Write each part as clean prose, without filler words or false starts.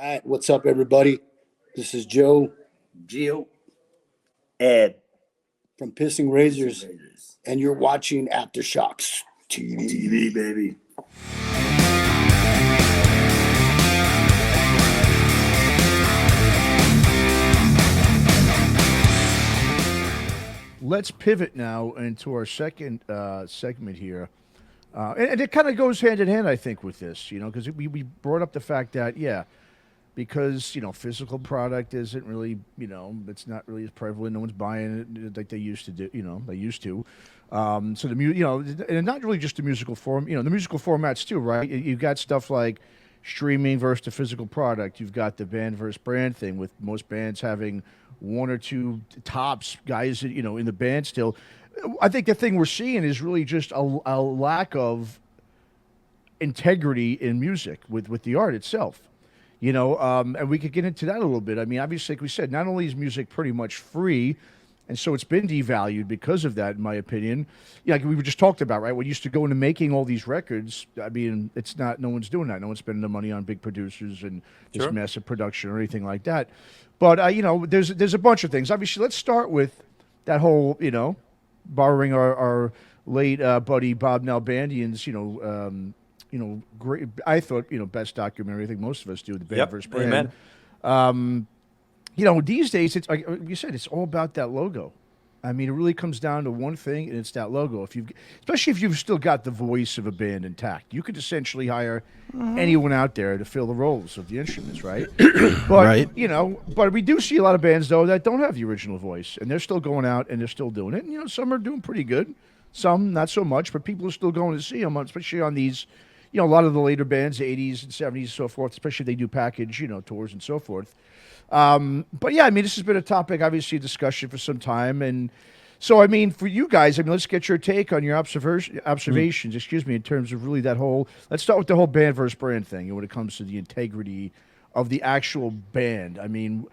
Right. What's up, everybody? This is Joe Gio, Ed, from Pissing Razors, and you're watching Aftershocks TV. TV, baby. Let's pivot now into our second segment here. And it kind of goes hand in hand, I think, with this, because we brought up the fact that, because, physical product isn't really, it's not really as prevalent. No one's buying it like they used to do, they used to. So and not really just the musical form, the musical formats too, right? You've got stuff like streaming versus the physical product. You've got the band versus brand thing, with most bands having one or two tops guys, in the band still. I think the thing we're seeing is really just a lack of integrity in music with the art itself. And we could get into that a little bit. I mean, obviously, like we said, not only is music pretty much free, and so it's been devalued because of that, in my opinion. Like we were just talked about, right? What used to go into making all these records, I mean, it's not, no one's doing that. No one's spending the money on big producers and this massive production or anything like that. But, there's a bunch of things. Obviously, let's start with that whole, borrowing our late buddy Bob Nalbandian's, great. I thought, best documentary. I think most of us do, the band versus brand. Amen. These days, it's like you said, it's all about that logo. I mean, it really comes down to one thing, and it's that logo. Especially if you've still got the voice of a band intact, you could essentially hire anyone out there to fill the roles of the instruments, right? But Right. But we do see a lot of bands though that don't have the original voice, and they're still going out and they're still doing it. And some are doing pretty good, some not so much, but people are still going to see them, especially on these. A lot of the later bands, the 80s and 70s and so forth, especially if they do package, tours and so forth. But yeah, I mean, this has been a topic, obviously, a discussion for some time. And so, I mean, for you guys, let's get your take on your observations, in terms of really that whole, let's start with the whole band versus brand thing when it comes to the integrity of the actual band. I mean,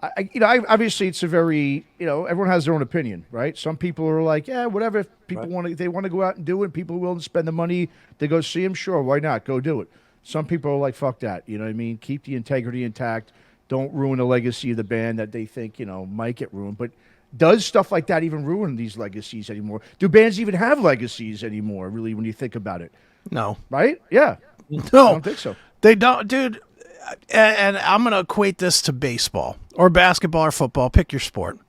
obviously it's a very, everyone has their own opinion, right? Some people are like, yeah, whatever. If people they want to go out and do it, people are willing to spend the money to go see them, sure, why not? Go do it. Some people are like, fuck that. You know what I mean? Keep the integrity intact. Don't ruin the legacy of the band that they think, might get ruined. But does stuff like that even ruin these legacies anymore? Do bands even have legacies anymore, really, when you think about it? No. Right? Yeah. No. I don't think so. They don't, dude. And I'm going to equate this to baseball or basketball or football. Pick your sport.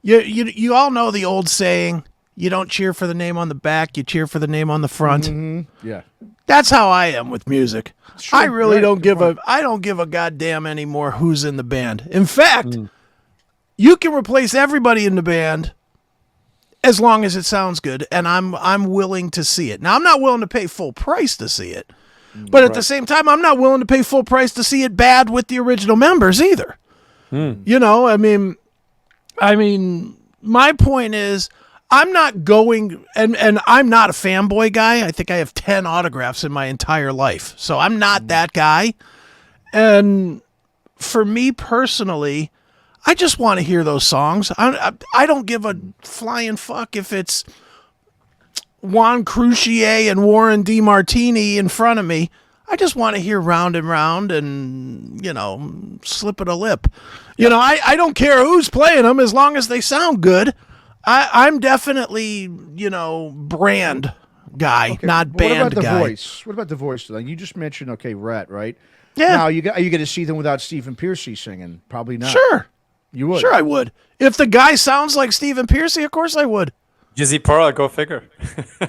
You all know the old saying, you don't cheer for the name on the back, you cheer for the name on the front. Mm-hmm. Yeah. That's how I am with music. Sure, I really right, don't give a goddamn anymore who's in the band. In fact, you can replace everybody in the band as long as it sounds good, and I'm willing to see it. Now, I'm not willing to pay full price to see it, but at the same time, I'm not willing to pay full price to see it bad with the original members either. I mean, my point is, I'm not going, and I'm not a fanboy guy. I think I have 10 autographs in my entire life. So I'm not that guy. And for me personally, I just want to hear those songs. I don't give a flying fuck if it's Juan Croucier and Warren DeMartini in front of me. I just want to hear Round and Round and, Slip of the Lip. I don't care who's playing them as long as they sound good. I'm definitely, brand guy, not band guy. What about the voice? Like you just mentioned, Rat, right? Yeah. Now, are you going to see them without Stephen Pearcy singing? Probably not. Sure. You would? Sure, I would. If the guy sounds like Stephen Pearcy, of course I would. Jizzy Pearl, go figure.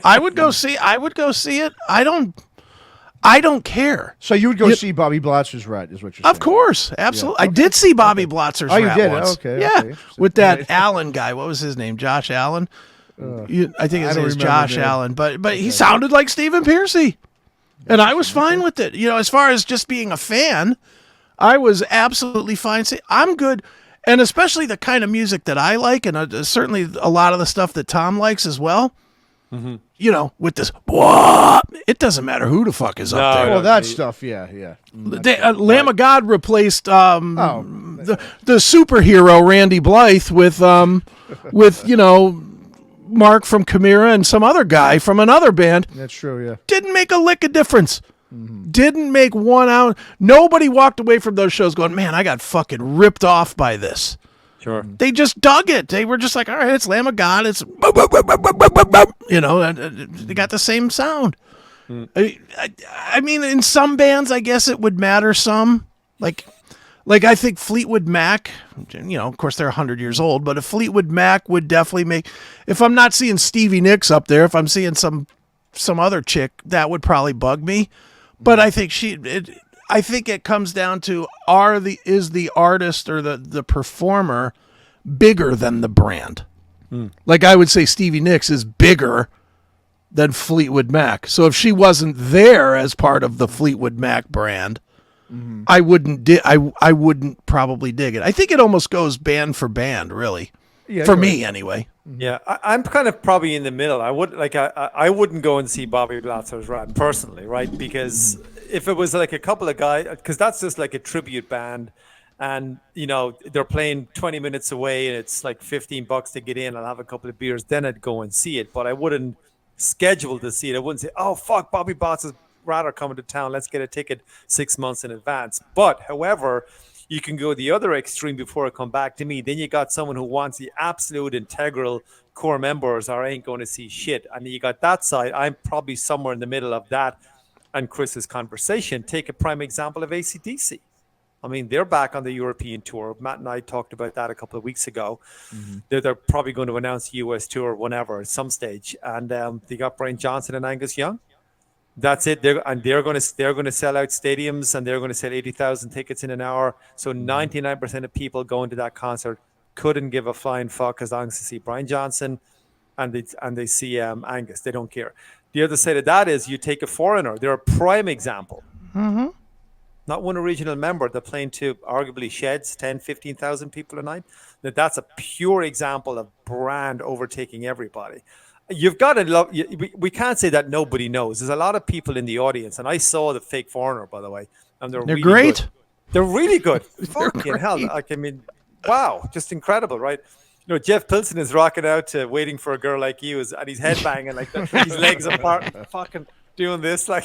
I would go see it. I don't care. So you would go see Bobby Blotzer's Rat, is what you're saying? Of course, absolutely. Yeah. I did see Bobby Blotzer's you Rat did? once. Okay. Yeah, with that Allen guy. What was his name? Josh Allen. I think his name is Josh Allen. But he sounded like Stephen Pearcy, and I was fine with it. As far as just being a fan, I was absolutely fine. I'm good, and especially the kind of music that I like, and certainly a lot of the stuff that Tom likes as well. With this, it doesn't matter who the fuck is up there. Well, that stuff, yeah. Lamb of God replaced the superhero Randy Blythe with Mark from Chimera and some other guy from another band. That's true, yeah. Didn't make a lick of difference. Didn't make 1 ounce. Nobody walked away from those shows going, man, I got fucking ripped off by this. Sure. They just dug it. They were just like, all right, it's Lamb of God. It's, they got the same sound. I mean, in some bands, I guess it would matter some. Like I think Fleetwood Mac, of course they're 100 years old, but if Fleetwood Mac would definitely make, if I'm not seeing Stevie Nicks up there, if I'm seeing some other chick, that would probably bug me. But I think I think it comes down to is the artist or the performer bigger than the brand? Like I would say Stevie Nicks is bigger than Fleetwood Mac. So if she wasn't there as part of the Fleetwood Mac brand, I wouldn't I wouldn't probably dig it. I think it almost goes band for band, really. Yeah, for you're me right. anyway. Yeah, I'm kind of probably in the middle. I wouldn't go and see Bobby Blatzer's Rat personally, right? Because if it was like a couple of guys, because that's just like a tribute band, and they're playing 20 minutes away, and it's like $15 to get in. I'll have a couple of beers, then I'd go and see it. But I wouldn't schedule to see it. I wouldn't say, "Oh fuck, Bobby Blatzer's Rat are coming to town. Let's get a ticket 6 months in advance." But however, you can go the other extreme before it come back to me. Then you got someone who wants the absolute integral core members or ain't going to see shit. And you got that side. I'm probably somewhere in the middle of that and Chris's conversation. Take a prime example of AC/DC. I mean, they're back on the European tour. Matt and I talked about that a couple of weeks ago. They're probably going to announce the US tour whenever at some stage. And they got Brian Johnson and Angus Young. That's it. They're going to sell out stadiums, and they're going to sell 80,000 tickets in an hour. So 99% of people going to that concert couldn't give a flying fuck as long as they see Brian Johnson and they see Angus. They don't care. The other side of that is you take a foreigner. They're a prime example. Not one original member. They're playing to arguably sheds, 10, 15,000 people a night. That's a pure example of brand overtaking everybody. You've got to love. We can't say that nobody knows. There's a lot of people in the audience, and I saw the fake foreigner, by the way, and they're really great. Good. They're really good. Fucking hell! Like, I mean, wow, just incredible, right? Jeff Pilson is rocking out to "Waiting for a Girl Like You," and he's headbanging like that, his legs apart, fucking doing this, like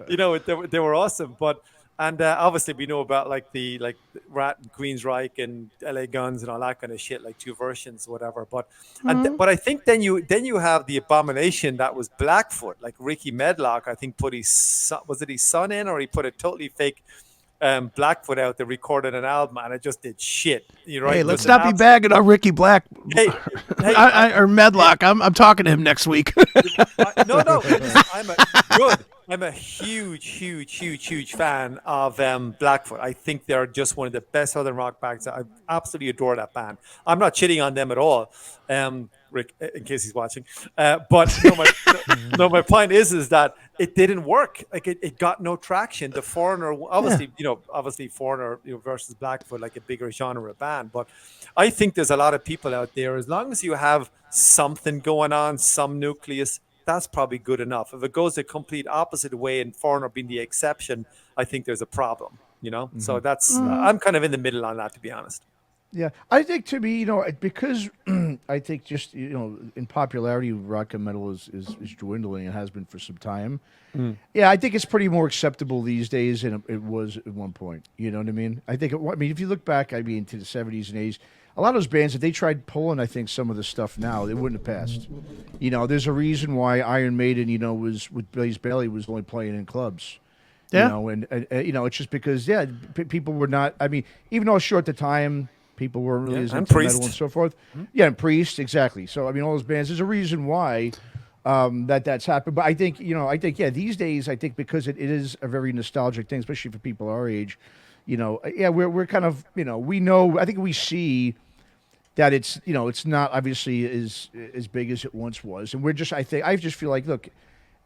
they were awesome, but. And obviously, we know about like Rat and Queensryche and LA Guns and all that kind of shit, like two versions, whatever. But but I think then you have the abomination that was Blackfoot, like Ricky Medlock. I think put his son in, or he put a totally fake Blackfoot out. They recorded an album, and it just did shit. You're right. Hey, let's not be bagging on Ricky Black or Medlock. I'm talking to him next week. No. I'm a huge fan of Blackfoot. I think they're just one of the best southern rock bands. I absolutely adore that band. I'm not shitting on them at all, Rick, in case he's watching. But my point is that it didn't work. Like it got no traction. The Foreigner, obviously Foreigner versus Blackfoot, like a bigger genre band. But I think there's a lot of people out there. As long as you have something going on, some nucleus, that's probably good enough. If it goes the complete opposite way and Foreigner being the exception, I think there's a problem, So that's, I'm kind of in the middle on that, to be honest. Yeah, I think to me, because I think just in popularity, rock and metal is dwindling and has been for some time. Yeah, I think it's pretty more acceptable these days than it was at one point. You know what I mean? I think if you look back, to the 70s and 80s, a lot of those bands, if they tried pulling, I think some of the stuff now, they wouldn't have passed. There's a reason why Iron Maiden, was with Blaze Bayley was only playing in clubs. Yeah. And it's just because people were not. I mean, even though short the time. People weren't really as into metal and so forth. Yeah, and Priest, exactly. So, I mean, all those bands, there's a reason why that's happened. But I think, these days, I think because it is a very nostalgic thing, especially for people our age, we're kind of, we know, I think we see that it's, it's not obviously as big as it once was. And I just feel like, look,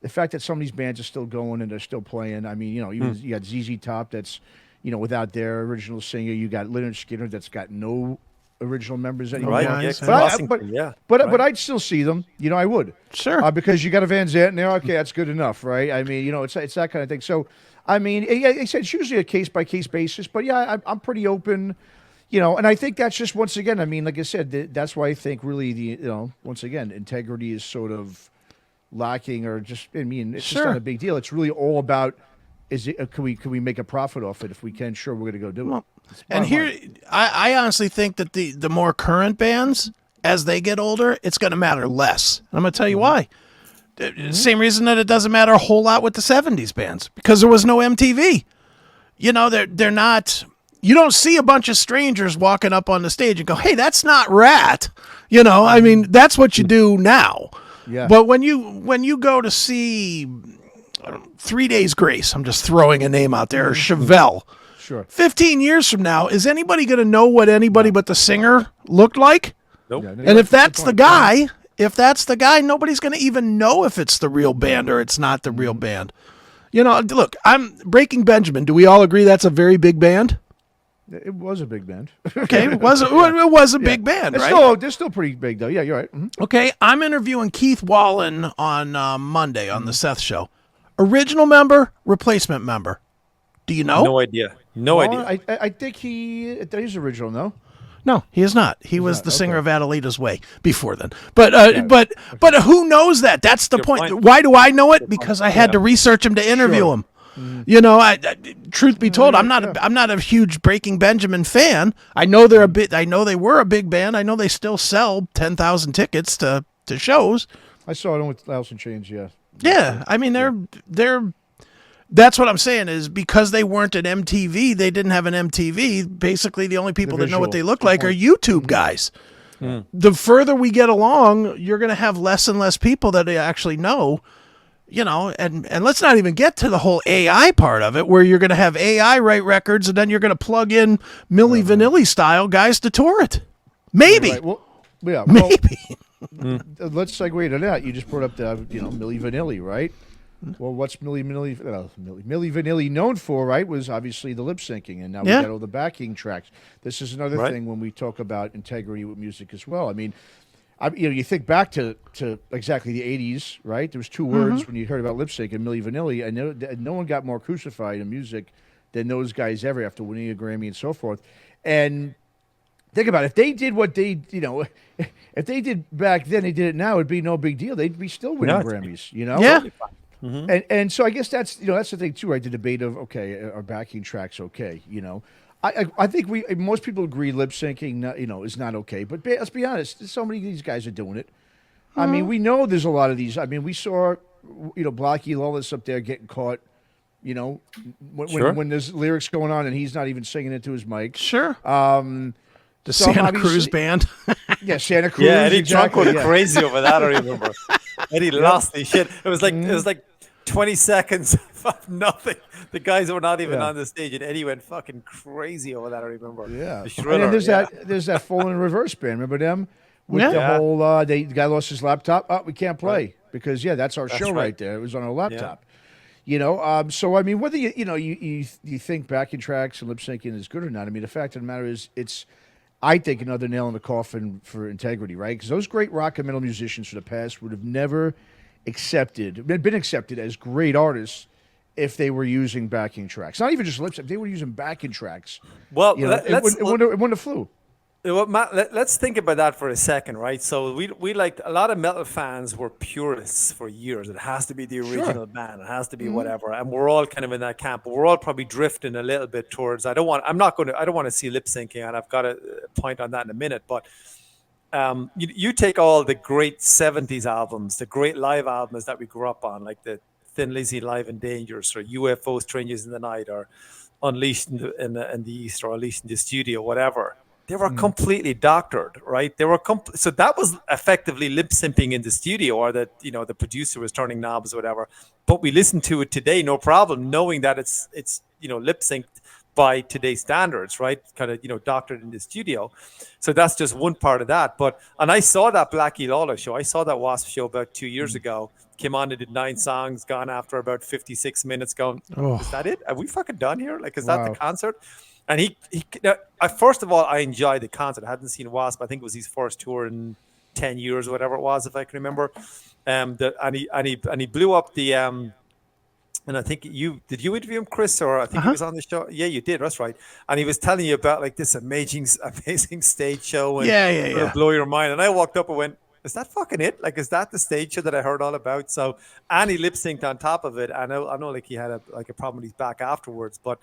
the fact that some of these bands are still going and they're still playing, I mean, you got ZZ Top that's, without their original singer, you got Leonard Skinner that's got no original members anymore. Right. But I'd still see them. I would. Sure. Because you got a Van Zandt in there. Okay, that's good enough, right? I mean, it's that kind of thing. So, I mean, it's usually a case by case basis. But yeah, I'm pretty open. And I think that's just once again. I mean, like I said, that's why I think really once again, integrity is sort of lacking or just, I mean, it's just Sure. not a big deal. It's really all about, is it, can we make a profit off it? If we can, sure, we're going to go do it. It's And bottom here, line. I honestly think that the more current bands, as they get older, it's going to matter less. And I'm going to tell you why. Same reason that it doesn't matter a whole lot with the 70s bands, because there was no MTV. You know, they're not. You don't see a bunch of strangers walking up on the stage and go, "Hey, that's not Rat." You know, I mean, that's what you do now. Yeah. But when you go to see 3 Days Grace, I'm just throwing a name out there, or Chevelle. Sure. 15 years from now, is anybody going to know what anybody but the singer looked like? Nope. Yeah, And if that's the guy, nobody's going to even know if it's the real band or it's not the real band. You know, look, I'm Breaking Benjamin. Do we all agree that's a very big band? It was a big band. Okay, it was a big band, It's right? still, they're still pretty big, though. Yeah, you're right. Mhm. Okay, I'm interviewing Keith Wallen on Monday on the Seth Show. Original member, replacement member. Do you know? No idea. No Well, idea. I think he's original, no? No, he is not. He was not, the singer okay. of Adelaida's Way before then. But who knows that? That's the point. point. Why do I know it? Because I had to research him to interview Sure. him. You know, truth be told, I'm not a huge Breaking Benjamin fan. I know I know they were a big band. I know they still sell 10,000 tickets to shows. I saw it with Alice in Chains, yeah. Yeah, I mean they're. That's what I'm saying is because they weren't an MTV, they didn't have an MTV. Basically, the only people that know what they visual. look Good like are point. YouTube guys. The further we get along, you're going to have less and less people that actually know. You know, and let's not even get to the whole AI part of it, where you're going to have AI write records, and then you're going to plug in Milli Vanilli style guys to tour it. Maybe, Right, well, yeah, well, maybe. let's segue to that. You just brought up the, Milli Vanilli, right? Well, what's Milli Vanilli known for, right, was obviously the lip syncing, and now we Yeah. got all the backing tracks. This is another Right. thing when we talk about integrity with music as well. I mean, you think back to exactly the 80s, right? There was two words when you heard about lip sync and Milli Vanilli, and no one got more crucified in music than those guys ever after winning a Grammy and so forth. And think about it. If they did what they, if they did back then, they did it now, it'd be no big deal. They'd be still winning Yeah. Grammys, Yeah. And so I guess that's that's the thing too, right? The debate of are backing tracks okay? I think most people agree lip syncing is not okay. But let's be honest, so many of these guys are doing it. I mean, we know there's a lot of these. I mean, we saw Blocky Lawless up there getting caught. Sure. When there's lyrics going on and he's not even singing into his mic. Sure. The some Santa obviously- Cruz band. Yeah, Santa Cruz. Yeah, Eddie exactly, Trunk went yeah. crazy over that. I remember. Eddie lost his shit. It was like 20 seconds of nothing. The guys were not even Yeah. on the stage, and Eddie went fucking crazy over that. I remember. Yeah, The and Shriller, then there's yeah. there's that Fallen in Reverse band. Remember them? With Yeah. the Yeah. whole the guy lost his laptop. Oh, we can't play because that's our show right. right there. It was on our laptop. So I mean, whether you think backing tracks and lip syncing is good or not, I mean, the fact of the matter is, it's I think another nail in the coffin for integrity, right? Because those great rock and metal musicians from the past would have never been accepted as great artists if they were using backing tracks. Not even just lip sync; they were using backing tracks. Well, It wouldn't have flew. Well, Matt, let's think about that for a second, right? So we liked a lot of metal fans were purists for years. It has to be the original band. It has to be whatever, and we're all kind of in that camp. But we're all probably drifting a little bit towards. I don't want to see lip syncing, and I've got a point on that in a minute. But you take all the great '70s albums, the great live albums that we grew up on, like the Thin Lizzy Live and Dangerous, or UFO Strangers in the Night, or Unleashed in the East, or Unleashed in the Studio, whatever. They were completely doctored, right? They were so that was effectively lip syncing in the studio, or that the producer was turning knobs or whatever. But we listen to it today, no problem, knowing that it's lip synced by today's standards, right? Kind of doctored in the studio. So that's just one part of that. And I saw that Blackie Lawless show. I saw that Wasp show about 2 years ago. Came on and did 9 songs. Gone after about 56 minutes. Going, is that it? Are we fucking done here? Like, is that the concert? And first of all, I enjoyed the concert. I hadn't seen Wasp. I think it was his first tour in 10 years, or whatever it was, if I can remember. And he blew up the. And I think did you interview him, Chris, or I think he was on the show. Yeah, you did. That's right. And he was telling you about like this amazing stage show. And Yeah. it'll blow your mind. And I walked up and went, is that fucking it? Like, is that the stage show that I heard all about? So, and he lip synced on top of it. I know, like he had a problem with his back afterwards, but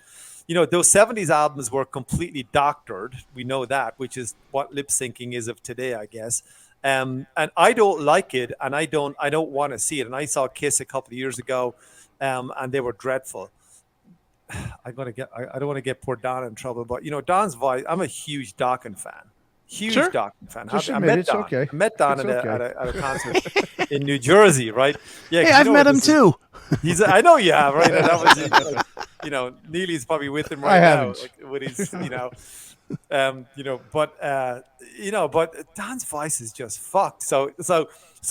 those 70s albums were completely doctored. We know that, which is what lip syncing is of today, I guess. And I don't like it, and I don't want to see it. And I saw Kiss a couple of years ago, and they were dreadful. I don't want to get poor Don in trouble, but Don's voice. I'm a huge Dokken fan. Huge Sure. Dokken fan. Just I admit met it's Don. okay. I met Don It's at a concert in New Jersey, right? Yeah, Hey, I've met him too. I know you have, right? And that was, Neely's probably with him right I now, haven't. like, with his, but Don's voice is just fucked. So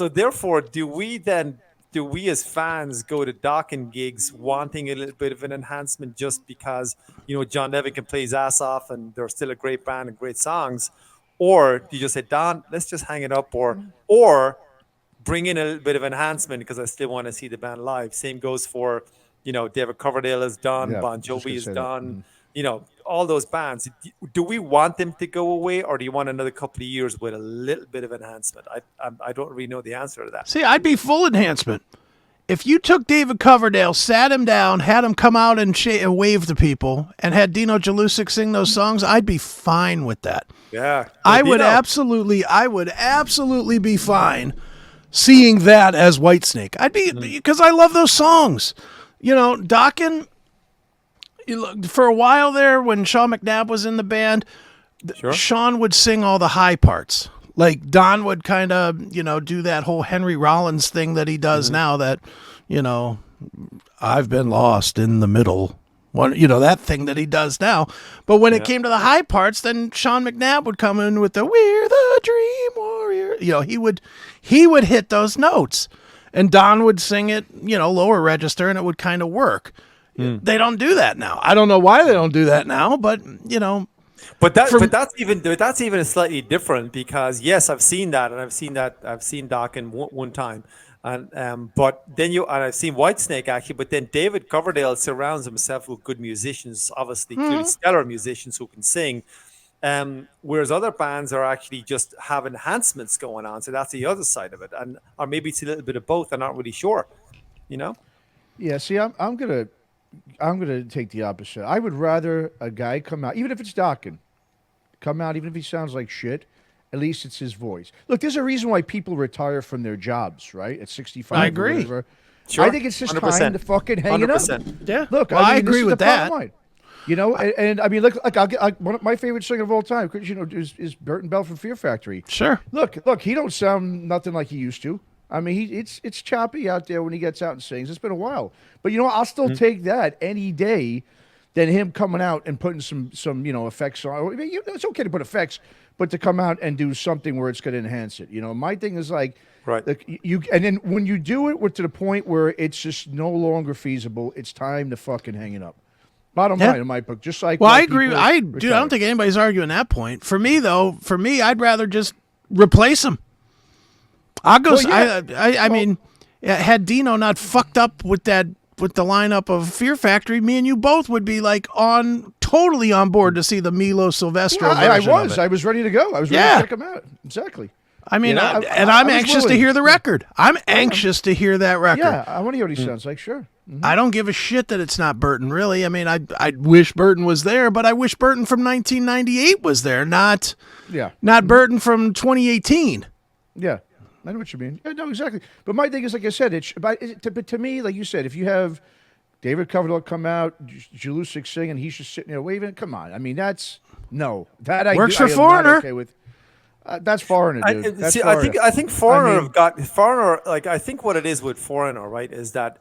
therefore, do we as fans go to Dokken gigs wanting a little bit of an enhancement just because John Nevin can play his ass off and they're still a great band and great songs, or do you just say, Don, let's just hang it up, or bring in a little bit of enhancement because I still want to see the band live. Same goes for David Coverdale is done, Yeah, Bon just Jovi gonna is say that. done. All those bands. Do we want them to go away, or do you want another couple of years with a little bit of enhancement? I don't really know the answer to that. See, I'd be full enhancement. If you took David Coverdale, sat him down, had him come out and wave to people, and had Dino Jalusic sing those songs, I'd be fine with that. Yeah, I would absolutely be fine seeing that as Whitesnake. I'd be, because I love those songs. Dokken, for a while there when Sean McNabb was in the band, Sure. Sean would sing all the high parts. Like Don would kind of, do that whole Henry Rollins thing that he does now that, I've been lost in the middle. That thing that he does now. But when it came to the high parts, then Sean McNabb would come in with the "We're the Dream Warrior." He would hit those notes, and Don would sing it, lower register, and it would kind of work. They don't do that now. I don't know why they don't do that now, but But that's even slightly different because yes, I've seen that, and I've seen Dokken one time, and but then I've seen Whitesnake actually, but then David Coverdale surrounds himself with good musicians, obviously clearly stellar musicians who can sing, whereas other bands are actually just have enhancements going on, so that's the other side of it, or maybe it's a little bit of both. I'm not really sure, Yeah, see, I'm gonna take the opposite. I would rather a guy come out, even if it's Dokken, come out, even if he sounds like shit. At least it's his voice. Look, there's a reason why people retire from their jobs, right? At 65. I agree. Or whatever. Sure. I think it's just 100%. time to fucking hang it up. 100%. yeah. Look, Well, I mean, this agree is with the bottom that. line. And I mean, look, one of my favorite singer of all time, is Burton Bell from Fear Factory. Sure. Look, he don't sound nothing like he used to. I mean, it's choppy out there when he gets out and sings. It's been a while, but I'll still take that any day than him coming out and putting some effects on. I mean, it's okay to put effects, but to come out and do something where it's going to enhance it. My thing is like, Right. And then when you do it, we're to the point where it's just no longer feasible. It's time to fucking hang it up. Bottom line in my book, just like. Well, why I agree. people I retire. don't think anybody's arguing that point. For me, I'd rather just replace him. I'll go. Well, yeah. I mean, had Dino not fucked up with the lineup of Fear Factory, me and you both would be like totally on board to see the Milo Silvestro version of it. I was ready to go. I was ready to come out. Exactly. I mean, I'm I'm anxious to hear the record. I'm anxious to hear that record. Yeah, I want to hear what he sounds like. Sure. I don't give a shit that it's not Burton, really. I mean, I wish Burton was there, but I wish Burton from 1998 was there, not Burton from 2018. Yeah. I know what you mean. Yeah, no, exactly. But my thing is, like I said, but to me, like you said, if you have David Coverdale come out, Jalusic sing, and he's just sitting there waving, come on. I mean, that Works for I am Foreigner. Not okay with. That's Foreigner, dude. That's I think Foreigner Foreigner. Like, I think what it is with Foreigner, right, is that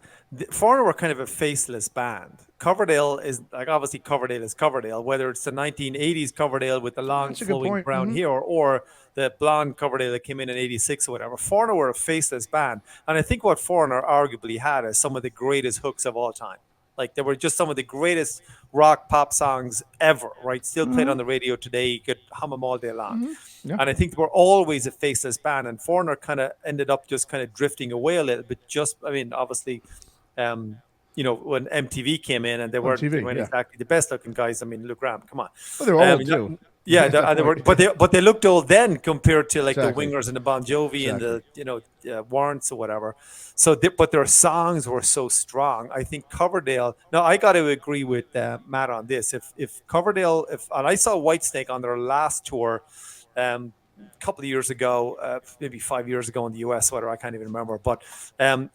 Foreigner were kind of a faceless band. Coverdale is like, obviously Coverdale is Coverdale, whether it's the 1980s Coverdale with the long flowing brown hair or the blonde Coverdale that came in '86 or whatever. Foreigner were a faceless band, and I think what Foreigner arguably had is some of the greatest hooks of all time. Like, they were just some of the greatest rock pop songs ever, right? Still played on the radio today. You could hum them all day long. Yeah. And I think they were always a faceless band. And Foreigner kind of ended up just kind of drifting away a little bit. Obviously, when MTV came in and they weren't exactly the best looking guys. I mean, Luke Graham, come on. Well, they're old too. Yeah, and they were, but they looked old then compared to like Exactly. the Wingers and the Bon Jovi and the Warrants or whatever. So, but their songs were so strong. I think Coverdale. Now I got to agree with Matt on this. If Coverdale, and I saw Whitesnake on their last tour, a couple of years ago, maybe 5 years ago in the US, whatever, I can't even remember. But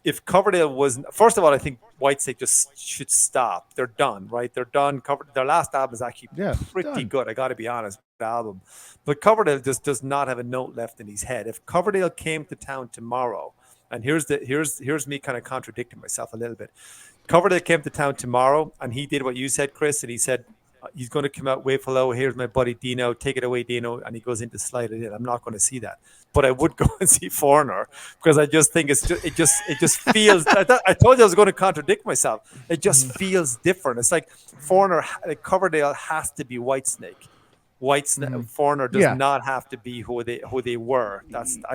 if Coverdale was, first of all, I think Whitesnake just should stop. They're done, right? They're done. Their last album is actually pretty done. good. I got to be honest, with the album. But Coverdale just does not have a note left in his head. If Coverdale came to town tomorrow, and here's me kind of contradicting myself a little bit. Coverdale came to town tomorrow, and he did what you said, Chris, and he said, he's going to come out, wave hello, here's my buddy Dino, take it away, Dino, and he goes in to slide it in. I'm not going to see that. But I would go and see Foreigner because I just think it just feels, I told you I was going to contradict myself. It just feels different. It's like Foreigner, like Coverdale has to be Whitesnake. Foreigner does not have to be who they were.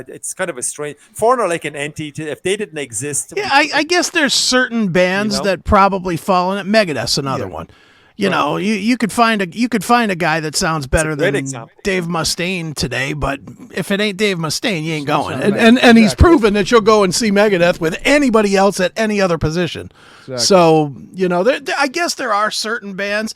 It's kind of a strange, Foreigner like an entity. If they didn't exist. Yeah, I guess there's certain bands that probably fall in it. Megadeth's another one. You know, you could find a guy that sounds better than Dave Mustaine today, but if it ain't Dave Mustaine, you ain't going. And he's proven that you'll go and see Megadeth with anybody else at any other position. Exactly. So, you know, I guess there are certain bands,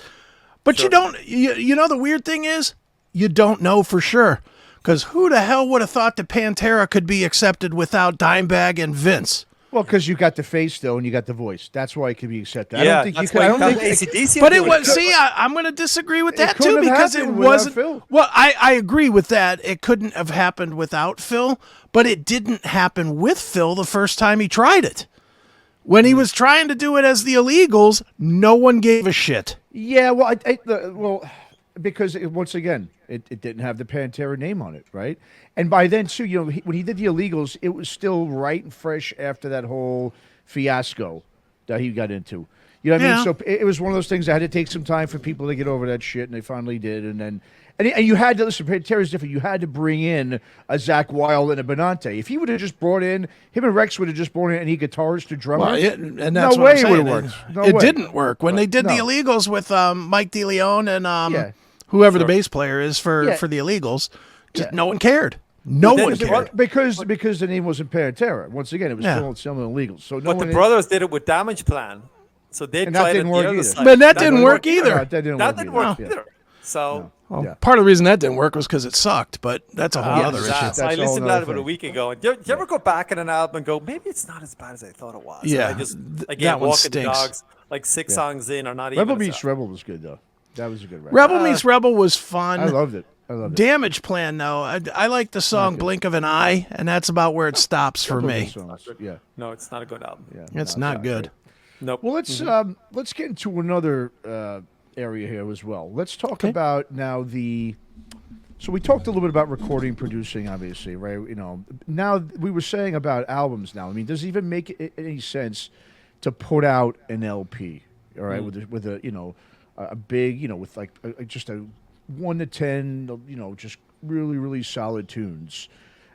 but you don't. You know, the weird thing is you don't know for sure, because who the hell would have thought that Pantera could be accepted without Dimebag and Vince? Well, because you got the face though, and you got the voice. That's why it could be accepted. Yeah, I don't think you could. I don't think AC/DC. But it was. See, I'm going to disagree with that too, because it wasn't. Phil. Well, I agree with that. It couldn't have happened without Phil, but it didn't happen with Phil the first time he tried it. When he was trying to do it as the Illegals, no one gave a shit. Yeah, well, because once again, it didn't have the Pantera name on it, right? And by then, too, you know, when he did the Illegals, it was still right and fresh after that whole fiasco that he got into. You know what I mean? So it was one of those things that had to take some time for people to get over that shit, and they finally did. And you had to, listen, Pantera's different. You had to bring in a Zakk Wylde and a Benante. If he would have just brought in, him and Rex would have just brought in any guitarist or drummer, and that's no what way I'm it would saying. have worked. No it way. didn't work. When they did the Illegals with Mike DeLeon and whoever the bass player is for the Illegals, no one cared. No one cared. Because the name wasn't Pantera. Once again, it was still illegal. So but the brothers did it with Damage Plan. So they tried it the other side. But that didn't work either. That didn't work either. So part of the reason that didn't work was because it sucked, but that's a whole other issue. I listened to that about a week ago. Do you ever go back in an album and go, maybe it's not as bad as I thought it was? Yeah. And I just, again, that one Walking the stinks. Dogs, like 6 songs in or not even. Rebel Meets Rebel was good, though. That was a good record. Rebel Meets Rebel was fun. I loved it. Damage Plan, though. I like the song Blink of an Eye, and that's about where it stops for me. Yeah. No, it's not a good album. Yeah, it's not good. Nope. Well, let's get into another area here as well. Let's talk about now so we talked a little bit about recording, producing, obviously, right? You know, now we were saying about albums now. I mean, does it even make any sense to put out an LP, all right, with a, you know, a big, you know, with like just a 1 to 10, you know, just really, really solid tunes?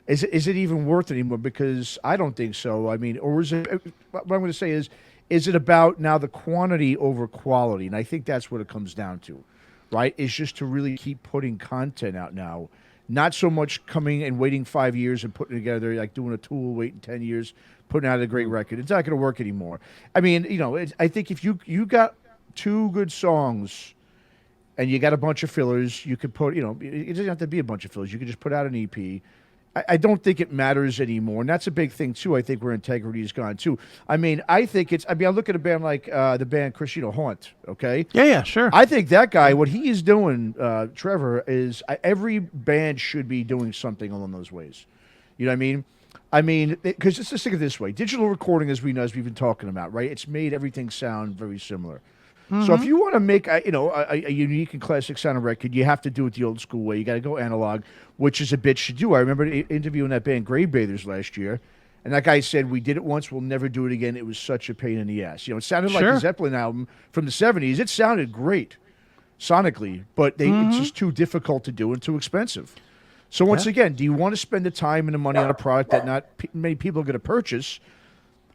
Is it even worth it anymore? Because I don't think so. I mean, or is it, what I'm going to say is it about now the quantity over quality? And I think that's what it comes down to, right? Is just to really keep putting content out now. Not so much coming and waiting 5 years and putting together, like doing a Tool, waiting 10 years, putting out a great record. It's not going to work anymore. I mean, you know, I think if you got 2 good songs and you got a bunch of fillers, you could put, you know, it doesn't have to be a bunch of fillers. You could just put out an EP. I don't think it matters anymore, and that's a big thing too. I think where integrity is gone too. I mean, I look at a band like the band Chris, you know, Haunt. Okay, yeah, sure. I think that guy, what he is doing, Trevor, is every band should be doing something along those ways. You know what I mean? I mean, because just think of it this way: digital recording, as we know, as we've been talking about, right? It's made everything sound very similar. So if you want to make a unique and classic sounding record, you have to do it the old school way. You got to go analog, which is a bitch to do. I remember interviewing that band Grave Bathers last year, and that guy said, "We did it once, we'll never do it again. It was such a pain in the ass." You know, it sounded like the Zeppelin album from the '70s. It sounded great sonically, but it's just too difficult to do and too expensive. So once again, do you want to spend the time and the money on a product that not many people are going to purchase?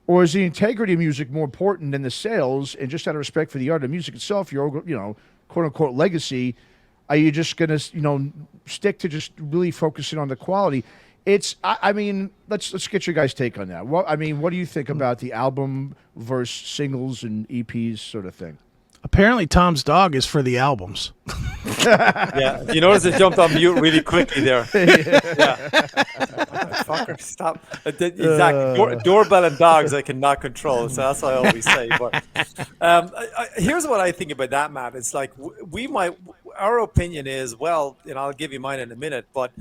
Or is the integrity of music more important than the sales? And just out of respect for the art of music itself, your, you know, quote unquote legacy, Are you just gonna, stick to just really focusing on the quality? I mean, let's get your guys' take on that. What do you think about the album versus singles and EPs sort of thing? Apparently, Tom's dog is for the albums. Yeah, you notice it jumped on mute really quickly there. Yeah. Fucker, stop. Exactly. Doorbell and dogs I cannot control, so that's what I always say. But here's what I think about that, Matt. It's like our opinion is, well, I'll give you mine in a minute, but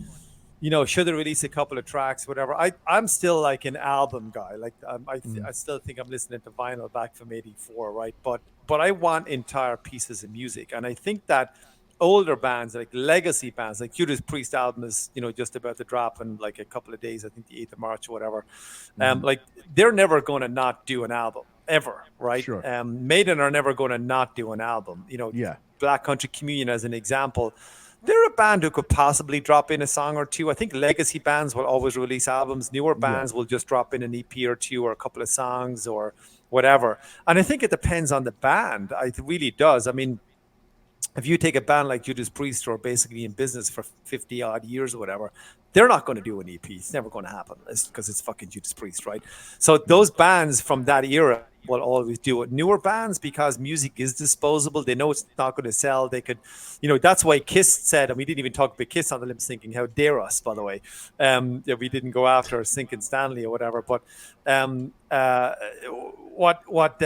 should they release a couple of tracks, whatever. I'm still like an album guy. Like I still think I'm listening to vinyl back from '84, right? But I want entire pieces of music, and I think that older bands, like legacy bands, like Judas Priest album is just about to drop in like a couple of days. I think the 8th of March or whatever. Like they're never going to not do an album ever, right? Sure. Maiden are never going to not do an album. Yeah. Black Country Communion as an example. They're a band who could possibly drop in a song or two. I think legacy bands will always release albums. Newer bands will just drop in an EP or two or a couple of songs or whatever. And I think it depends on the band. It really does. I mean, if you take a band like Judas Priest, who are basically in business for 50 odd years or whatever, they're not going to do an EP. It's never going to happen because it's fucking Judas Priest, right? So those bands from that era will always do it. Newer bands, because music is disposable, they know it's not going to sell. They could, that's why Kiss said, and we didn't even talk about Kiss on the lip syncing. How dare us, by the way? We didn't go after Sinkin' Stanley or whatever. But what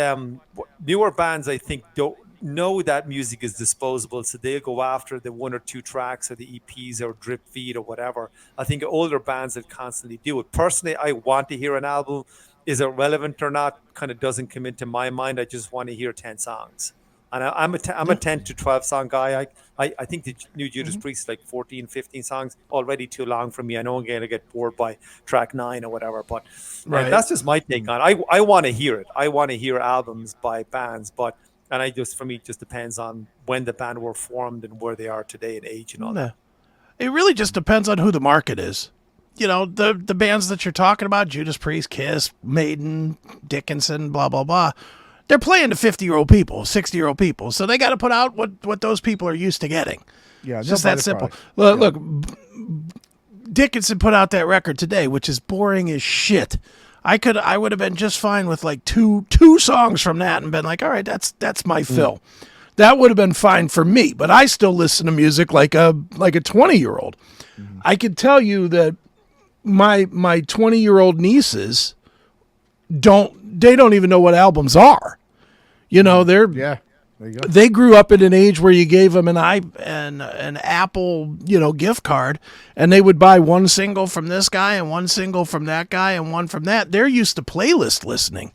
newer bands, I think, don't know that music is disposable, so they'll go after the one or two tracks or the EPs or drip feed or whatever. I think older bands that constantly do it. Personally, I want to hear an album. Is it relevant or not? Kind of doesn't come into my mind. I just want to hear 10 songs. And I'm a 10 to 12 song guy. I think the new Judas Priest is like 14, 15 songs, already too long for me. I know I'm going to get bored by track 9 or whatever, but that's just my take on it. I want to hear it. I want to hear albums by bands, and for me, it just depends on when the band were formed and where they are today and age and all that. It really just depends on who the market is. The bands that you're talking about, Judas Priest, Kiss, Maiden, Dickinson, blah, blah, blah, they're playing to 50-year-old people, 60-year-old people. So they got to put out what those people are used to getting. Yeah, it's just that simple. Look, Dickinson put out that record today, which is boring as shit. I would have been just fine with like two songs from that and been like, all right, that's my fill. That would have been fine for me, but I still listen to music like a 20-year-old. I can tell you that my 20-year-old nieces don't even know what albums are. They grew up at an age where you gave them an Apple, gift card, and they would buy one single from this guy and one single from that guy and one from that. They're used to playlist listening.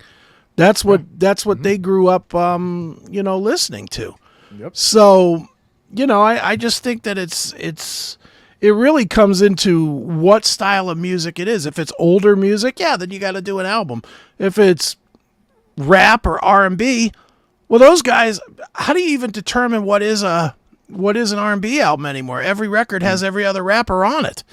That's what they grew up, listening to. Yep. So, I just think that it really comes into what style of music it is. If it's older music, then you got to do an album. If it's rap or R&B, well, those guys, how do you even determine what is an R&B album anymore? Every record has every other rapper on it.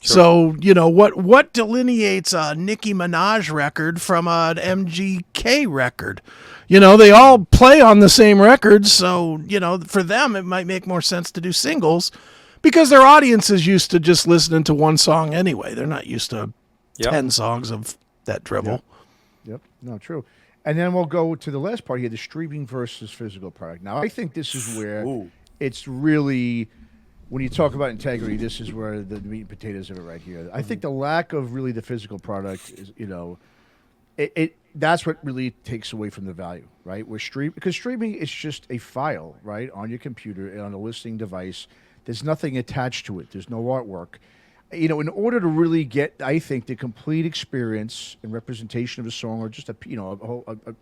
Sure. So, what delineates a Nicki Minaj record from an MGK record? They all play on the same records, so, for them it might make more sense to do singles because their audience is used to just listening to one song anyway. They're not used to 10 songs of that dribble. Yep. No, true. And then we'll go to the last part here, the streaming versus physical product. Now, I think this is where it's really, when you talk about integrity, this is where the meat and potatoes of it right here. I think the lack of really the physical product is, that's what really takes away from the value, right? Because streaming is just a file, right, on your computer and on a listening device. There's nothing attached to it. There's no artwork. In order to really get, I think, the complete experience and representation of a song or just an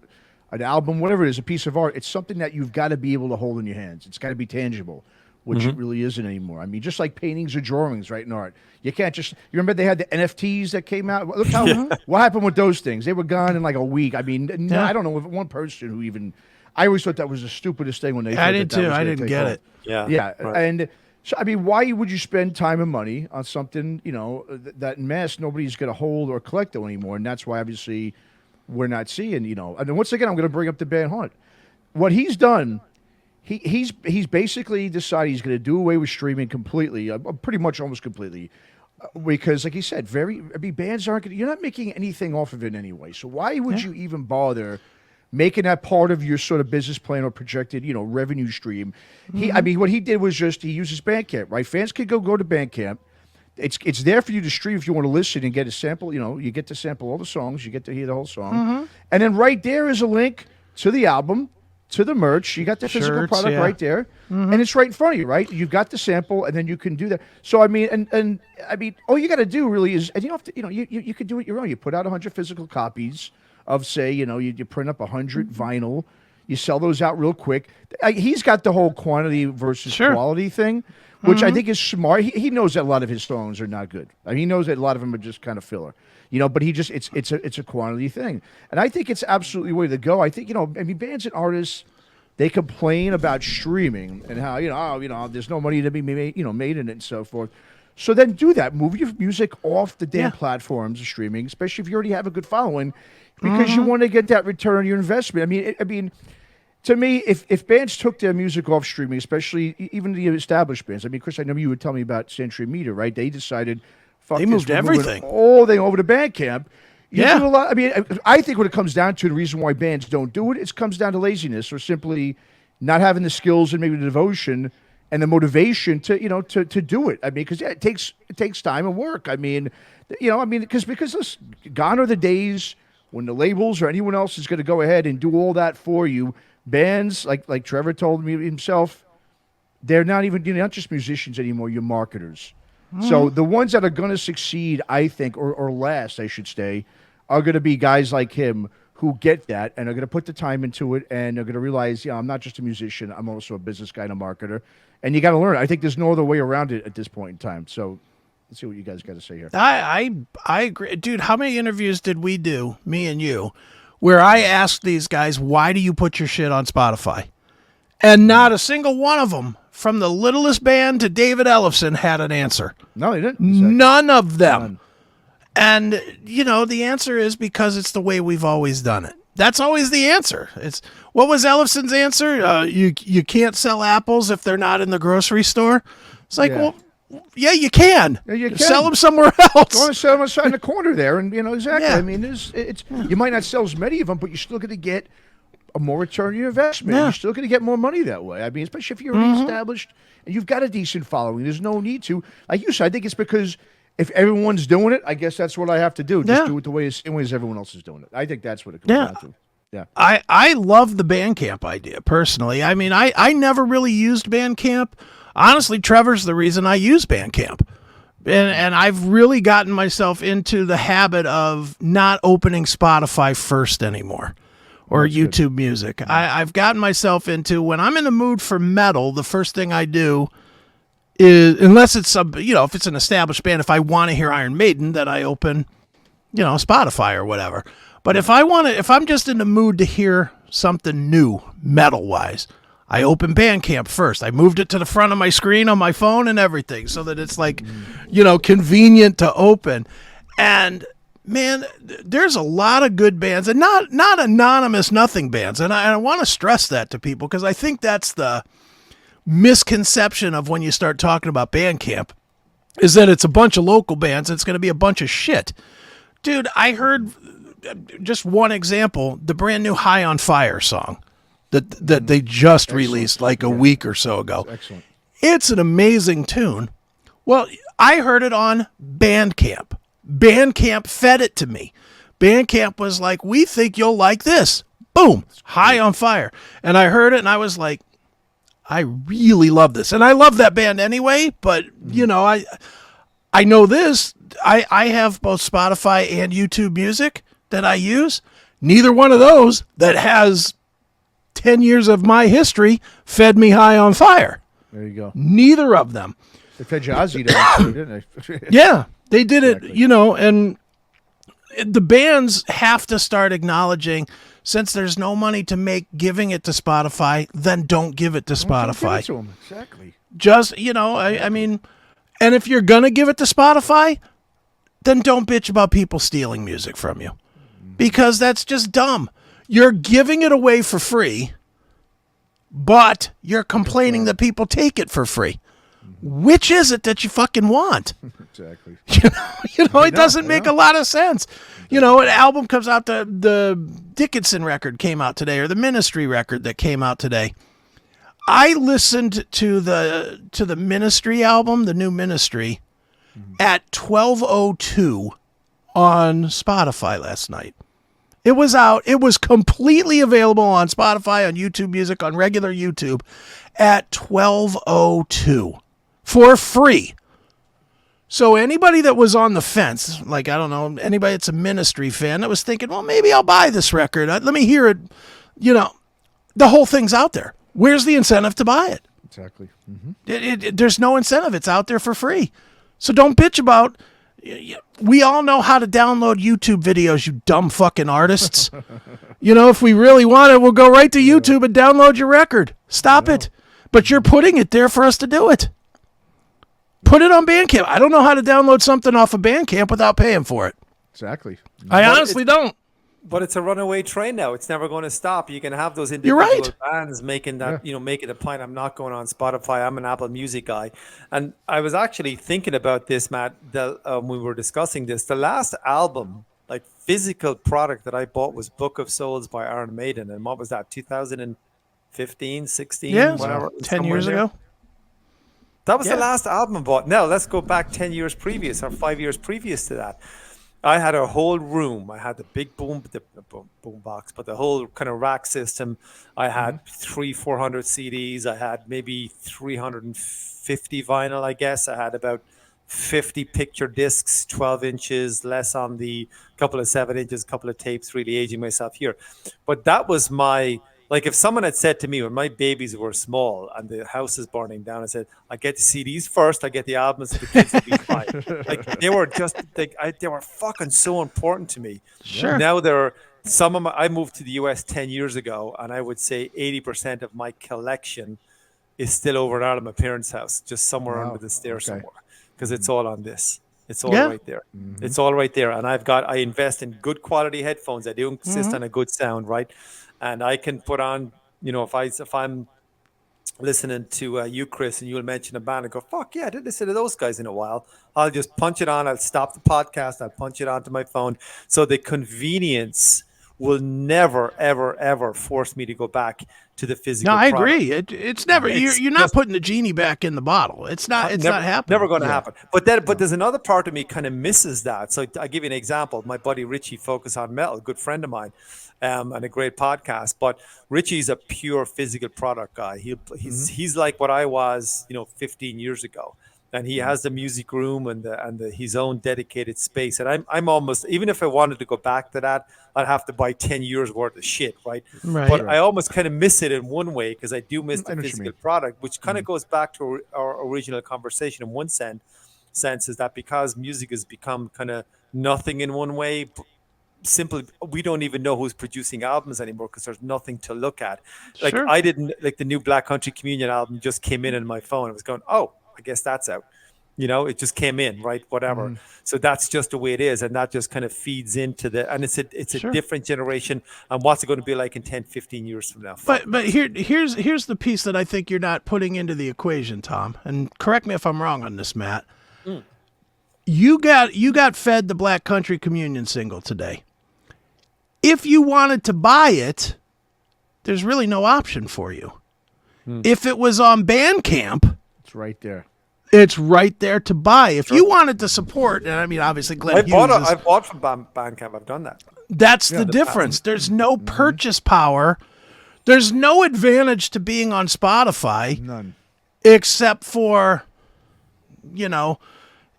album, whatever it is, a piece of art, it's something that you've got to be able to hold in your hands. It's got to be tangible, which it really isn't anymore. I mean, just like paintings or drawings, right, in art. You can't just, you remember they had the NFTs that came out? Look how, what happened with those things? They were gone in like a week. I mean, I don't know if one person who even, I always thought that was the stupidest thing when they I did too. I didn't get it. Yeah. Right. And so, I mean, why would you spend time and money on something, that in mass nobody's going to hold or collect anymore? And that's why, obviously, we're not seeing, And then once again, I'm going to bring up the band Hunt. What he's done he's basically decided he's going to do away with streaming completely, pretty much almost completely, because like he said, bands aren't you're not making anything off of it anyway. So why would you even bother making that part of your sort of business plan or projected, revenue stream? I mean, what he did was just he uses Bandcamp, right? Fans could go to Bandcamp. It's there for you to stream if you want to listen and get a sample. You get to sample all the songs, you get to hear the whole song, and then right there is a link to the album, to the merch. You got the physical Shirts, product right there, and it's right in front of you, right? You've got the sample, and then you can do that. So I mean, and I mean, all you got to do really is, and you don't have to, you could do it your own. You put out 100 physical copies of, say, you print up 100 vinyl, you sell those out real quick. He's got the whole quantity versus quality thing, which I think is smart. He knows that a lot of his songs are not good. I mean, he knows that a lot of them are just kind of filler, but it's a quantity thing. And I think it's absolutely the way to go. I think, bands and artists, they complain about streaming and how, there's no money to be made, made in it and so forth. So then do that. Move your music off the damn platforms of streaming, especially if you already have a good following, because you want to get that return on your investment. I mean, to me, if bands took their music off streaming, especially even the established bands, I mean, Chris, I know you would tell me about Century Meter, right? They decided, they moved everything, all thing over to Bandcamp. You do a lot. I mean, I think what it comes down to, the reason why bands don't do it, it comes down to laziness or simply not having the skills and maybe the devotion and the motivation to do it. I mean, because it takes time and work. I mean, because listen, gone are the days when the labels or anyone else is going to go ahead and do all that for you. Bands, like Trevor told me himself, they're not not just musicians anymore, you're marketers. So the ones that are going to succeed, I think, or last, I should say, are going to be guys like him who get that and are going to put the time into it and are going to realize, I'm not just a musician, I'm also a business guy and a marketer. And you got to learn. I think there's no other way around it at this point in time. So let's see what you guys got to say here. I agree. Dude, how many interviews did we do, me and you, where I asked these guys, why do you put your shit on Spotify? And not a single one of them, from the littlest band to David Ellefson, had an answer. No, they didn't. None of them. None. And, the answer is because it's the way we've always done it. That's always the answer. What was Ellefson's answer? You can't sell apples if they're not in the grocery store. It's like, well, yeah, you can. Yeah, you can. Sell them somewhere else. Go and sell them in the corner there, and exactly. Yeah. I mean, you might not sell as many of them, but you're still going to get a more return on your investment. You're still going to get more money that way. I mean, especially if you're already established and you've got a decent following. There's no need to. Like you said, I think it's because if everyone's doing it, I guess that's what I have to do. Just do it the same way as everyone else is doing it. I think that's what it comes down to. Yeah. I love the Bandcamp idea, personally. I mean, I never really used Bandcamp. Honestly, Trevor's the reason I use Bandcamp. And I've really gotten myself into the habit of not opening Spotify first anymore or YouTube Music. I've gotten myself into, when I'm in the mood for metal, the first thing I do is, unless it's if it's an established band, if I want to hear Iron Maiden, then I open, Spotify or whatever. But if I'm just in the mood to hear something new, metal-wise, I open Bandcamp first. I moved it to the front of my screen on my phone and everything so that it's convenient to open. And man, there's a lot of good bands, and not anonymous nothing bands. And I want to stress that to people, because I think that's the misconception of when you start talking about Bandcamp, is that it's a bunch of local bands. It's going to be a bunch of shit. Dude, I heard, just one example, the brand new High on Fire song that they just released like a week or so ago. Excellent. It's an amazing tune. Well, I heard it on Bandcamp. Bandcamp fed it to me. Bandcamp was like, we think you'll like this. Boom. High on Fire. And I heard it and I was like, I really love this. And I love that band anyway, but I know this. I have both Spotify and YouTube Music that I use. Neither one of those that has 10 years of my history fed me High on Fire. There you go. Neither of them. They fed you Ozzy, didn't they? Yeah, they did it, and the bands have to start acknowledging, since there's no money to make giving it to Spotify, then don't give it to Spotify. Don't give it to them. Exactly. Just, I mean, and if you're going to give it to Spotify, then don't bitch about people stealing music from you, because that's just dumb. You're giving it away for free. but you're complaining that people take it for free. Which is it that you fucking want? Exactly. It doesn't make a lot of sense. An album comes out, the Dickinson record came out today, or the Ministry record that came out today. I listened to the Ministry album, the new Ministry, at 12:02 on Spotify last night. It was out. It was completely available on Spotify, on YouTube Music, on regular YouTube at 12:02 for free. So anybody that was on the fence, like, I don't know, anybody that's a Ministry fan that was thinking, well, maybe I'll buy this record. Let me hear it. The whole thing's out there. Where's the incentive to buy it? Exactly. There's no incentive. It's out there for free. So don't bitch about. We all know how to download YouTube videos, you dumb fucking artists. If we really want it, we'll go right to YouTube and download your record. Stop it. But you're putting it there for us to do it. Put it on Bandcamp. I don't know how to download something off of Bandcamp without paying for it. Exactly. I honestly don't. But it's a runaway train now. It's never going to stop. You can have those You're individual right. bands making that, making a point. I'm not going on Spotify. I'm an Apple Music guy. And I was actually thinking about this, Matt, when we were discussing this. The last album, like physical product that I bought was Book of Souls by Iron Maiden. And what was that, 2015, 16, Yeah, whatever? 10 years somewhere there. ago. That was the last album I bought. Now, let's go back 10 years previous or 5 years previous to that. I had a whole room. I had the big boom box, but the whole kind of rack system. I had 400 CDs. I had maybe 350 vinyl, I guess. I had about 50 picture discs, 12 inches, less on the couple of 7 inches, couple of tapes, really aging myself here. But that was my, like, if someone had said to me when my babies were small and the house is burning down, I said, I get the CDs first, I get the albums, the kids will be fine. Like, they were just, they were fucking so important to me. Sure. Now I moved to the US 10 years ago, and I would say 80% of my collection is still over at my parents' house, just somewhere under the stairs somewhere, because it's all on this. It's all right there. It's all right there. And I invest in good quality headphones. I do insist on a good sound, right? And I can put on, if I'm listening to you, Chris, and you'll mention a band and go, fuck yeah, I didn't listen to those guys in a while. I'll just punch it on. I'll stop the podcast. I'll punch it onto my phone. So the convenience will never, ever, ever force me to go back to the physical No, I product. agree. It's never. You're not putting the genie back in the bottle. It's not. It's not happening. Never going to happen. But there's another part of me kind of misses that. So I'll give you an example. My buddy Richie, Focus on Metal, a good friend of mine, and a great podcast. But Richie's a pure physical product guy. He's like what I was, 15 years ago. And he has the music room and his own dedicated space. And I'm almost, even if I wanted to go back to that, I'd have to buy 10 years worth of shit, right? But I almost kind of miss it in one way, because I do miss the physical product, which kind of goes back to our original conversation in one sense, is that because music has become kind of nothing in one way, simply we don't even know who's producing albums anymore because there's nothing to look at. Like, I didn't, like, the new Black Country Communion album just came in on my phone. I was going, oh, I guess that's out. It just came in, right? Whatever. So that's just the way it is. And that just kind of feeds into and it's a different generation. And what's it going to be like in 10, 15 years from now? But here's the piece that I think you're not putting into the equation, Tom. And correct me if I'm wrong on this, Matt. You got fed the Black Country Communion single today. If you wanted to buy it, there's really no option for you. If it was on Bandcamp, it's right there. It's right there to buy. If you wanted to support, and I mean, obviously, Glenn Hughes I've bought from Bandcamp. I've done that. That's the difference. There's no purchase power. There's no advantage to being on Spotify. None. Except for,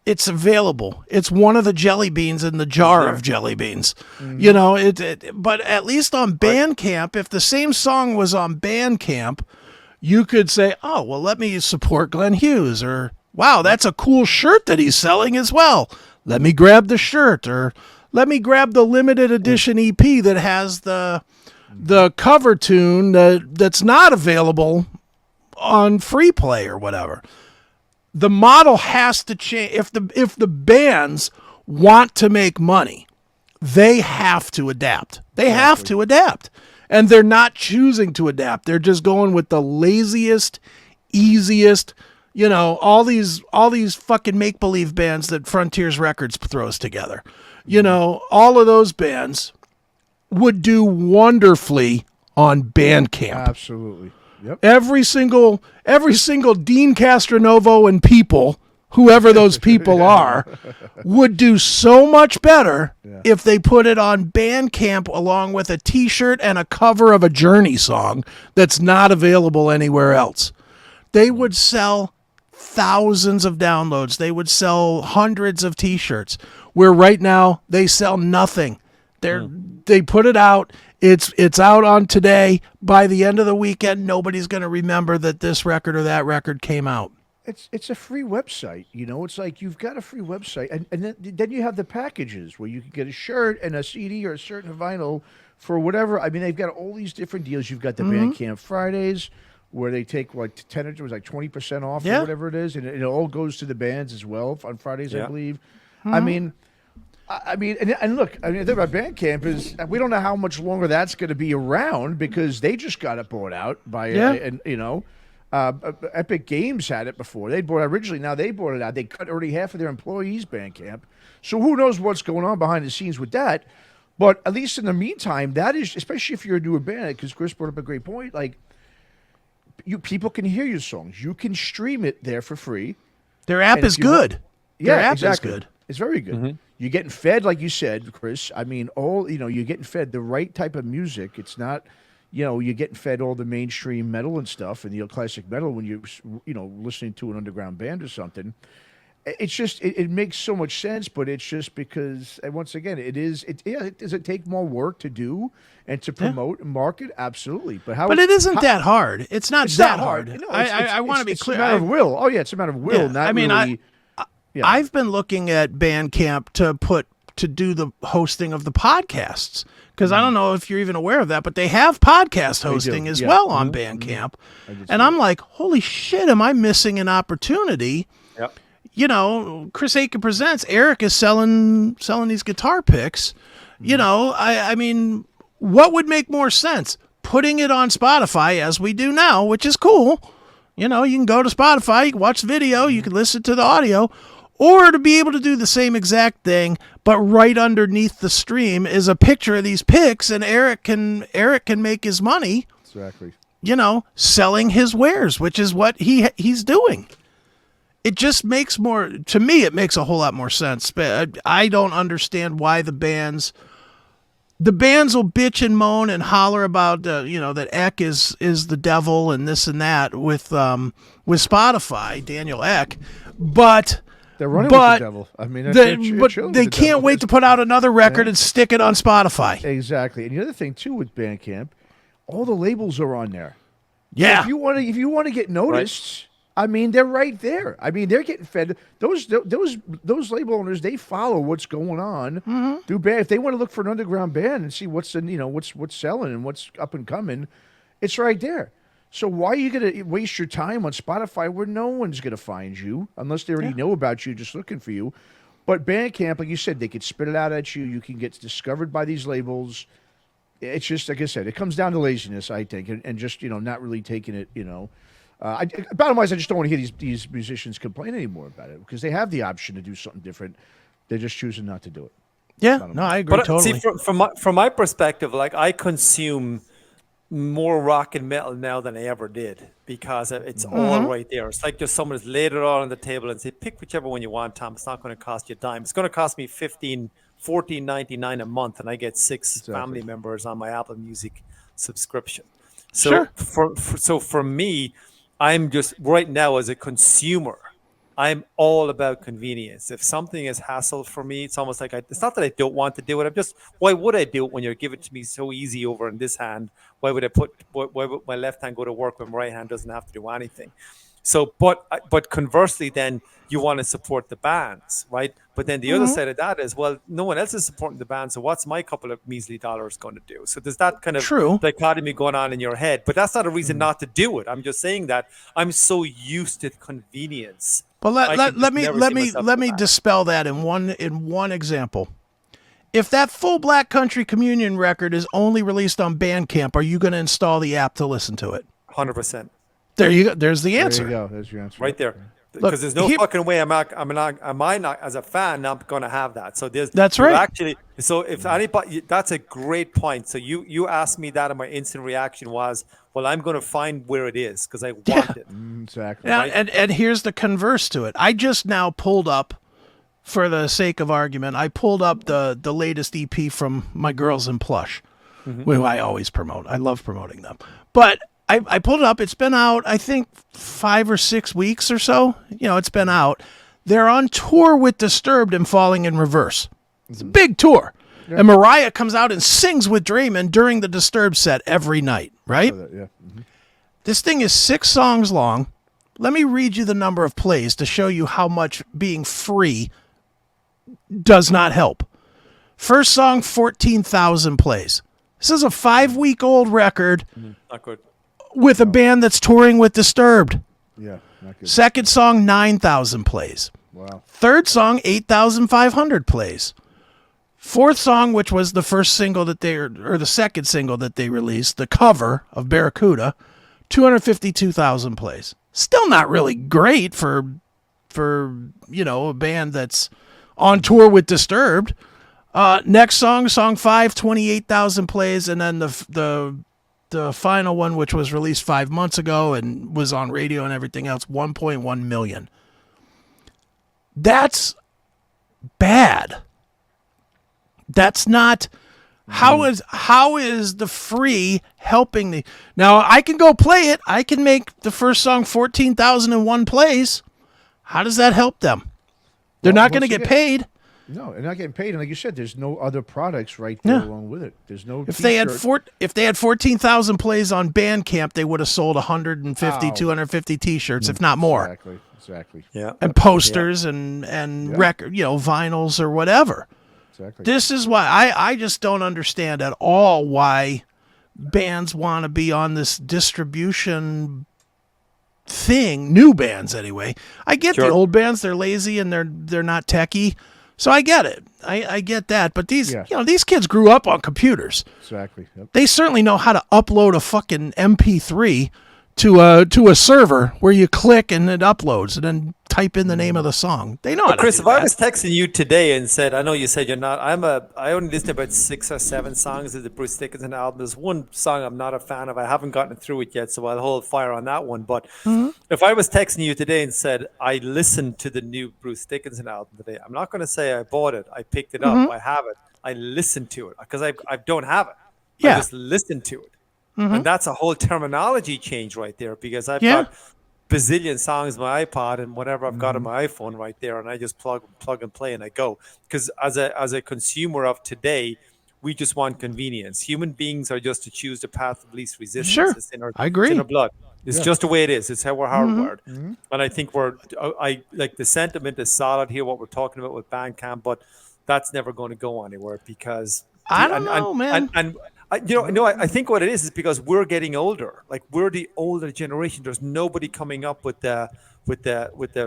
it's available. It's one of the jelly beans in the jar of jelly beans. But at least on Bandcamp, if the same song was on Bandcamp, you could say, oh, well, let me support Glenn Hughes, or, wow, that's a cool shirt that he's selling as well. Let me grab the shirt, or let me grab the limited edition EP that has the cover tune that's not available on free play or whatever. The model has to change. If the bands want to make money, they have to adapt. They have to adapt. And they're not choosing to adapt. They're just going with the laziest, easiest, all these fucking make-believe bands that Frontiers Records throws together. All of those bands would do wonderfully on Bandcamp. Absolutely. Yep. Every single Dean Castronovo and people, whoever those people are, would do so much better if they put it on Bandcamp along with a T-shirt and a cover of a Journey song that's not available anywhere else. They would sell thousands of downloads. They would sell hundreds of T-shirts, where right now they sell nothing. They put it out. It's out on today. By the end of the weekend, nobody's going to remember that this record or that record came out. It's a free website, It's like you've got a free website, and then you have the packages where you can get a shirt and a CD or a certain vinyl for whatever. I mean, they've got all these different deals. You've got the Bandcamp Fridays where they take like 20% off or whatever it is, and it all goes to the bands as well on Fridays, I believe. I mean, and look, the thing about Bandcamp is we don't know how much longer that's going to be around because they just got it bought out by, Epic Games had it before. They bought it originally. Now they bought it out. They cut already half of their employees Bandcamp. So who knows what's going on behind the scenes with that? But at least in the meantime, that is, especially if you're a newer band, because Chris brought up a great point. Like, people can hear your songs. You can stream it there for free. Their app is good. Yeah, Their app exactly. is good. It's very good. You're getting fed, like you said, Chris. I mean, you're getting fed the right type of music. It's not, you're getting fed all the mainstream metal and stuff and the classic metal when you're, listening to an underground band or something. It's just, it makes so much sense, but it's just because, and once again, does it take more work to do and to promote and market? Absolutely. But it isn't that hard. It's not that hard. No, I want to be clear. It's a matter of will. Oh, yeah, it's a matter of will. Yeah, I've been looking at Bandcamp to do the hosting of the podcasts because I don't know if you're even aware of that, but they have podcast hosting as well on Bandcamp, and I'm like, holy shit, am I missing an opportunity? Yep. Chris Akin Presents. Eric is selling these guitar picks. I mean, what would make more sense? Putting it on Spotify as we do now, which is cool. You can go to Spotify, you can watch the video, you can listen to the audio. Or to be able to do the same exact thing, but right underneath the stream is a picture of these picks, and Eric can make his money. Exactly. Selling his wares, which is what he's doing. It just makes to me. It makes a whole lot more sense. But I don't understand why the bands will bitch and moan and holler about that Eck is the devil and this and that with Spotify, Daniel Eck, but. They're running with the devil. I mean, they can't wait to put out another record and stick it on Spotify. Exactly. And the other thing too with Bandcamp, all the labels are on there. Yeah. If you want to get noticed, I mean, they're right there. I mean, they're getting fed. Those label owners, they follow what's going on. Do band if they want to look for an underground band and see what's what's selling and what's up and coming, it's right there. So why are you going to waste your time on Spotify where no one's going to find you unless they already know about you, just looking for you? But Bandcamp, like you said, they could spit it out at you. You can get discovered by these labels. It's just, like I said, it comes down to laziness, I think, and just, not really taking it, bottom line is I just don't want to hear these musicians complain anymore about it because they have the option to do something different. They're just choosing not to do it. Yeah, no, I agree totally. See, from my perspective, like I consume more rock and metal now than I ever did because it's all right there. It's like just someone has laid it all on the table and say, pick whichever one you want, Tom. It's not going to cost you a dime. It's going to cost me $14.99 a month, and I get six family members on my Apple Music subscription. So for me, I'm just right now as a consumer, I'm all about convenience. If something is hassle for me, it's almost like it's not that I don't want to do it. Why would I do it when you're giving it to me so easy over in this hand? Why would my left hand go to work when my right hand doesn't have to do anything? So, but conversely, then you want to support the bands, right? But then the other side of that is, well, no one else is supporting the band, so what's my couple of measly dollars going to do? So there's that kind of dichotomy going on in your head. But that's not a reason not to do it. I'm just saying that I'm so used to convenience. Well, let me dispel that in one example. if that full Black Country Communion record is only released on Bandcamp, are you going to install the app to listen to it? 100%. There you go. There's the answer. There you go. There's your answer. Right there. Look, Because there's no fucking way am I not as a fan not going to have that. So That's right. Actually, so if anybody, that's a great point. So you asked me that, and my instant reaction was, well, I'm going to find where it is because I want it. Exactly. Now, and here's the converse to it. I just now pulled up, for the sake of argument, I pulled up the latest EP from my Girls in Plush, who I always promote. I love promoting them. But I pulled it up. It's been out, I think, 5 or 6 weeks or so. It's been out. They're on tour with Disturbed and Falling in Reverse. It's a big tour. Yeah. And Mariah comes out and sings with Draymond during the Disturbed set every night, right? Yeah. This thing is 6 songs long. Let me read you the number of plays to show you how much being free does not help. First song, 14,000 plays. This is a 5-week-old record. Not good. With a band that's touring with Disturbed. Yeah, not good. Second song, 9,000 plays. Wow. Third song, 8,500 plays. Fourth song, which was the first single that or the second single that they released, the cover of Barracuda, 252,000 plays. Still not really great for a band that's on tour with Disturbed. Next song, song 5, 28,000 plays, and then the final one, which was released 5 months ago and was on radio and everything else, 1.1 million. That's bad. That's not. How is the free helping the? Now I can go play it. I can make the first song 14,001 plays. How does that help them? They're not going to get paid. No, they're not getting paid, and like you said, there's no other products right there along with it. There's no. If they had 14,000 plays on Bandcamp, they would have sold 150, 250 T-shirts, if not more. Exactly. Yeah. And posters and record, vinyls or whatever. Exactly. This is why I just don't understand at all why bands want to be on this distribution thing. New bands, anyway. I get the old bands; they're lazy and they're not techie. So I get it. I get that. But these kids grew up on computers. Exactly. Yep. They certainly know how to upload a fucking MP3 to a server where you click and it uploads and then type in the name of the song. They know how to Chris, do if that. I was texting you today and said, I know you said you're not, I only listened to about 6 or 7 songs of the Bruce Dickinson album. There's one song I'm not a fan of. I haven't gotten through it yet, so I'll hold fire on that one. But if I was texting you today and said, I listened to the new Bruce Dickinson album today, I'm not going to say I bought it. I picked it up. I have it. I listened to it because I don't have it. Yeah. I just listened to it. And that's a whole terminology change right there because I've got bazillion songs on my iPod and whatever I've got on my iPhone right there, and I just plug and play and I go. Because as a consumer of today, we just want convenience. Human beings are just to choose the path of least resistance. Sure, It's in I agree. It's in our blood. It's just the way it is. It's how we're hardwired. And I think I like the sentiment is solid here. What we're talking about with Bandcamp, but that's never going to go anywhere because I don't know, man. I think what it is because we're getting older. Like we're the older generation. There's nobody coming up with the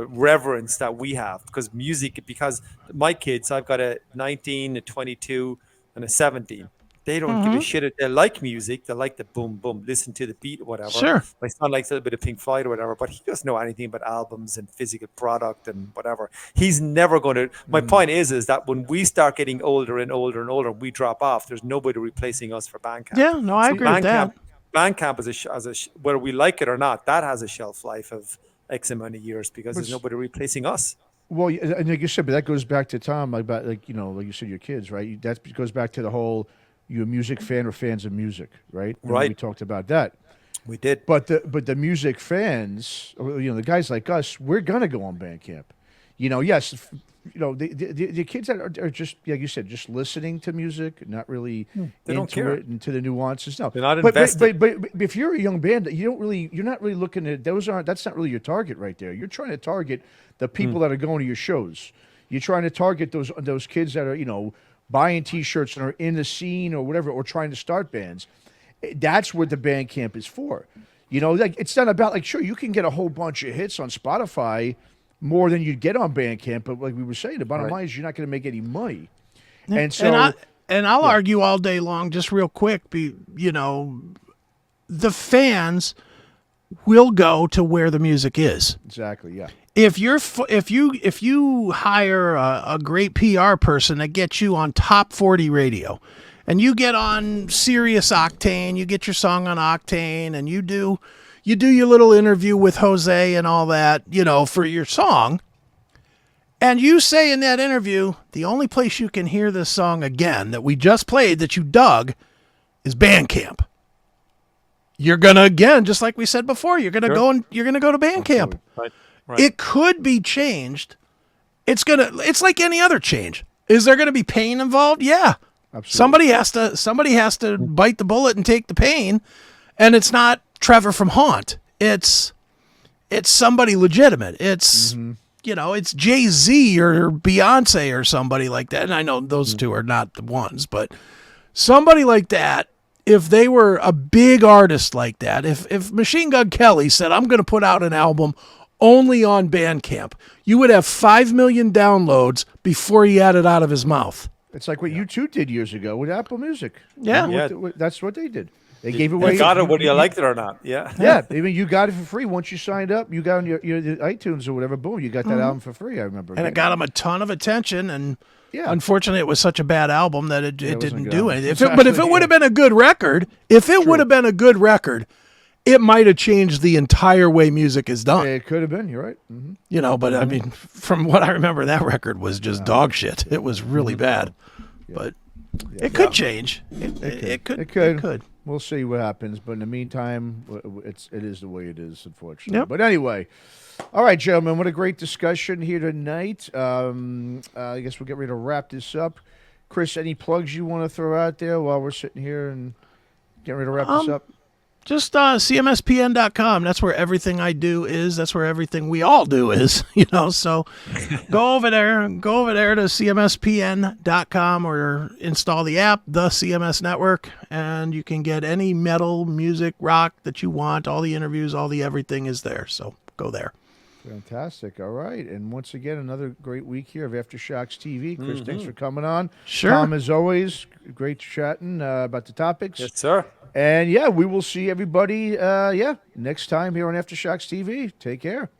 reverence that we have because my kids, I've got a 19, a 22, and a 17. They don't give a shit if they like music. They like the boom, boom, listen to the beat or whatever. Sure. My son likes a little bit of Pink Floyd or whatever, but he doesn't know anything about albums and physical product and whatever. He's never going to. My point is that when we start getting older and older and older, we drop off. There's nobody replacing us for Bandcamp. Yeah, no, I agree with that. Bandcamp is whether we like it or not, that has a shelf life of X amount of years because there's nobody replacing us. Well, and like you said, but that goes back to Tom about like you said, your kids, right? That goes back to the whole. You a music fan or fans of music, right? Right. We talked about that. We did. But the music fans, the guys like us, we're gonna go on Bandcamp. Yes, the kids that are just like you said, just listening to music, not really They don't care. it into the nuances. No, they're not invested. But if you're a young band, you're not really looking at that's not really your target right there. You're trying to target the people that are going to your shows. You're trying to target those kids that are buying T-shirts and are in the scene or whatever, or trying to start bands. That's what the Bandcamp is for. Like it's not about sure you can get a whole bunch of hits on Spotify more than you'd get on Bandcamp, but like we were saying, the bottom line is you're not going to make any money. And so, I'll argue all day long, just real quick. The fans will go to where the music is. exactly, yeah. If you hire a great PR person that gets you on top 40 radio, and you get on Sirius Octane, you get your song on Octane, and you do your little interview with Jose and all that, for your song, and you say in that interview, the only place you can hear this song again that we just played that you dug is Bandcamp. You're gonna, again, just like we said before, you're gonna go to Bandcamp. Right. It could be changed. It's like any other change. Is there gonna be pain involved? Yeah. Absolutely. Somebody has to bite the bullet and take the pain, and it's not Trevor from Haunt. It's somebody legitimate. It's it's Jay-Z or Beyonce or somebody like that. And I know those two are not the ones, but somebody like that, if they were a big artist like that, if Machine Gun Kelly said, I'm going to put out an album only on Bandcamp, you would have 5 million downloads before he had it out of his mouth. It's like what U2 did years ago with Apple Music. Yeah. That's what they did. They gave away. You got it whether you liked it or not. Yeah. Yeah, I mean, you got it for free once you signed up. You got on your iTunes or whatever. Boom, you got that album for free. I remember. And it got him a ton of attention. And Yeah. unfortunately, it was such a bad album that it didn't good do album. anything. But if it would have been a good record, it might have changed the entire way music is done. It could have been. You're right. Mm-hmm. But I mean, from what I remember, that record was just dog shit. It was really bad. But it could change. It could. We'll see what happens, but in the meantime, it is the way it is, unfortunately. Yep. But anyway, all right, gentlemen, what a great discussion here tonight. I guess we'll get ready to wrap this up. Chris, any plugs you want to throw out there while we're sitting here and getting ready to wrap this up? Just cmspn.com. That's where everything I do is. That's where everything we all do is. So go over there to cmspn.com or install the app, the CMS Network, and you can get any metal, music, rock that you want. All the interviews, all the everything is there. So go there. Fantastic. All right. And once again, another great week here of Aftershocks TV. Chris, thanks for coming on. Sure. Tom, as always, great chatting about the topics. Yes, sir. And, we will see everybody, next time here on Aftershocks TV. Take care.